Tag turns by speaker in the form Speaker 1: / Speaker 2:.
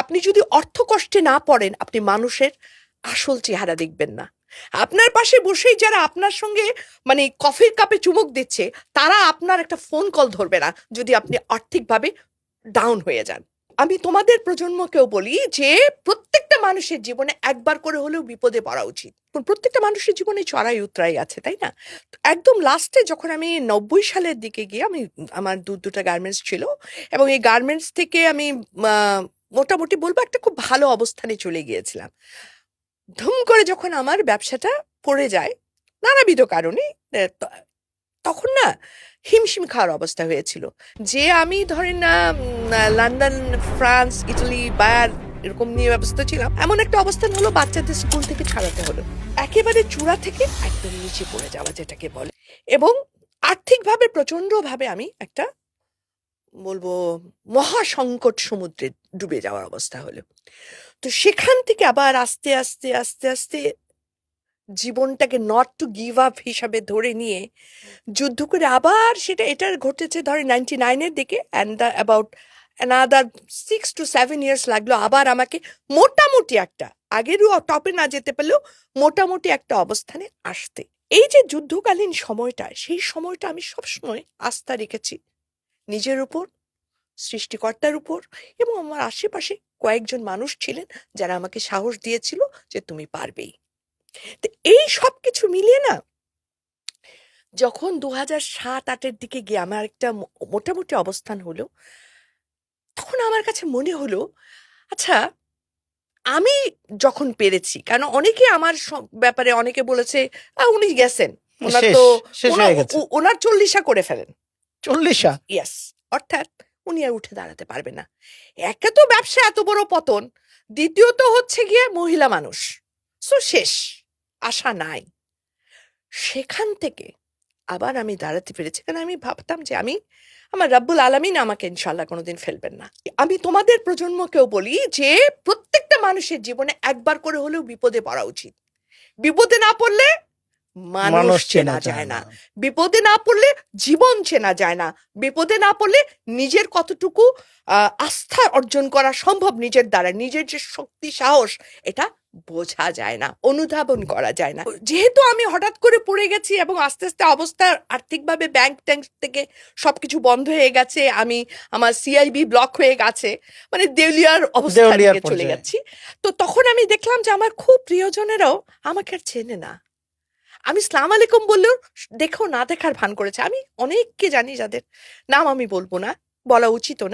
Speaker 1: আপনি যদি অর্থ কষ্টে না পড়েন, আপনি মানুষের আসল চেহারা দেখবেন না। আপনার পাশে বসেই যারা আপনার সঙ্গে মানে কফির কাপে চুমুক দিচ্ছে, তারা আপনার একটা ফোন কল ধরবে না যদি আপনি আর্থিকভাবে ডাউন হয়ে যান। আমি তোমাদের প্রজন্মকেও বলি যে প্রত্যেকটা মানুষের জীবনে একবার করে হলেও বিপদে পড়া উচিত। প্রত্যেকটা মানুষের জীবনে চড়াই উতরাই আছে, তাই না? তো একদম লাস্টে যখন আমি 90 সালের দিকে গিয়ে আমি, আমার দুটা গার্মেন্টস ছিল, এবং এই গার্মেন্টস থেকে আমি মোটামুটি বলবো একটা খুব ভালো অবস্থানে চলে গিয়েছিলাম। ধুম করে যখন আমার ব্যবসাটা পড়ে যায় নানাবিধ কারণে, তখন না হিমশিম খাওয়ার অবস্থা হয়েছিল। যে আমি ধরেন না লন্ডন, ফ্রান্স, ইটালি, বায়ার এরকম নিয়ে ব্যবস্থা ছিলাম, এমন একটা অবস্থান হলো বাচ্চাদের স্কুল থেকে ছাড়াতে হলো, একেবারে চূড়া থেকে একদম নিচে পড়ে যাওয়া যেটাকে বলে। এবং আর্থিকভাবে প্রচন্ড ভাবে আমি একটা বলবো মহা সংকট সমুদ্রে ডুবে যাওয়ার অবস্থা হলো। তো সেখান থেকে আবার আস্তে আস্তে আস্তে আস্তে জীবনটাকে নট টু গিভ আপ হিসাবে ধরে নিয়ে যুদ্ধ করে আবার সেটা, এটা ঘটেছে ধরে 99-এর দিকে, and about another 6 to 7 years লাগলো আবার আমাকে মোটামুটি একটা, আগেরও টপে না যেতে পারলেও মোটামুটি একটা অবস্থানে আসতে। এই যে যুদ্ধকালীন সময়টা, সেই সময়টা আমি সবসময় আস্থা রেখেছি নিজের উপর, সৃষ্টিকর্তার উপর, এবং আমার আশেপাশে কয়েকজন মানুষ ছিলেন যারা আমাকে সাহস দিয়েছিল যে তুমি পারবেই। তো এই সব কিছু মিলিয়ে না, যখন 2007-08-এর দিকে গিয়ে আমার একটা মোটামুটি অবস্থান হলো, তখন আমার কাছে মনে হলো, আচ্ছা, আমি যখন পেরেছি, কারণ অনেকে আমার ব্যাপারে অনেকে বলেছে উনি গেছেন, ওনার
Speaker 2: শেষ
Speaker 1: তো
Speaker 2: শেষ হয়ে গেছে।
Speaker 1: ওনার 40 করে ফেলেন।
Speaker 2: 40।
Speaker 1: ইয়েস, অর্থাৎ উনি আর উঠে দাঁড়াতে পারবে না। একে তো ব্যবসা এত বড় পতন, দ্বিতীয়ত হচ্ছে গিয়ে মহিলা মানুষ, সো শেষ, আশা নাই। সেখান থেকে আবার আমি দাঁড়াতে পেরেছি, কারণ আমি ভাবতাম যে আমি, আমার রাব্বুল আলামিন আমাকে ইনশাল্লাহ কোনোদিন ফেলবেন না। আমি তোমাদের প্রজন্মকেও বলি যে প্রত্যেকটা মানুষের জীবনে একবার করে হলেও বিপদে পড়া উচিত। বিপদে না পড়লে মানুষ
Speaker 2: মানুষ চেনা
Speaker 1: চেনা
Speaker 2: যায়
Speaker 1: যায়
Speaker 2: না।
Speaker 1: না, বিপদে না পড়লে জীবন চেনা যায় না, বিপদে না পড়লে নিজের কতটুকু আস্থা অর্জন করা সম্ভব নিজের দ্বারা, নিজের যে শক্তি সাহস, এটা বোঝা যায় না, অনুধাবন করা যায় না। যেহেতু আমি হঠাৎ করে পড়ে গেছি এবং আস্তে আস্তে অবস্থা আর্থিকভাবে ব্যাংক ট্যাঙ্ক থেকে সবকিছু বন্ধ হয়ে গেছে, আমি, আমার সিআইবি ব্লক হয়ে গেছে, মানে দেউলিয়ার অবস্থার
Speaker 2: দেউলিয়ার
Speaker 1: দিকে চলে
Speaker 2: পর্যায়ে।
Speaker 1: যাচ্ছি। তো তখন আমি দেখলাম যে আমার খুব প্রিয়জনেরাও আমাকে আর চেনে না। আমি সালাম আলাইকুম বললেও দেখেও না দেখার ভান করেছে। আমি অনেককে জানি যাদের নাম আমি বলবো না, বলা উচিত না।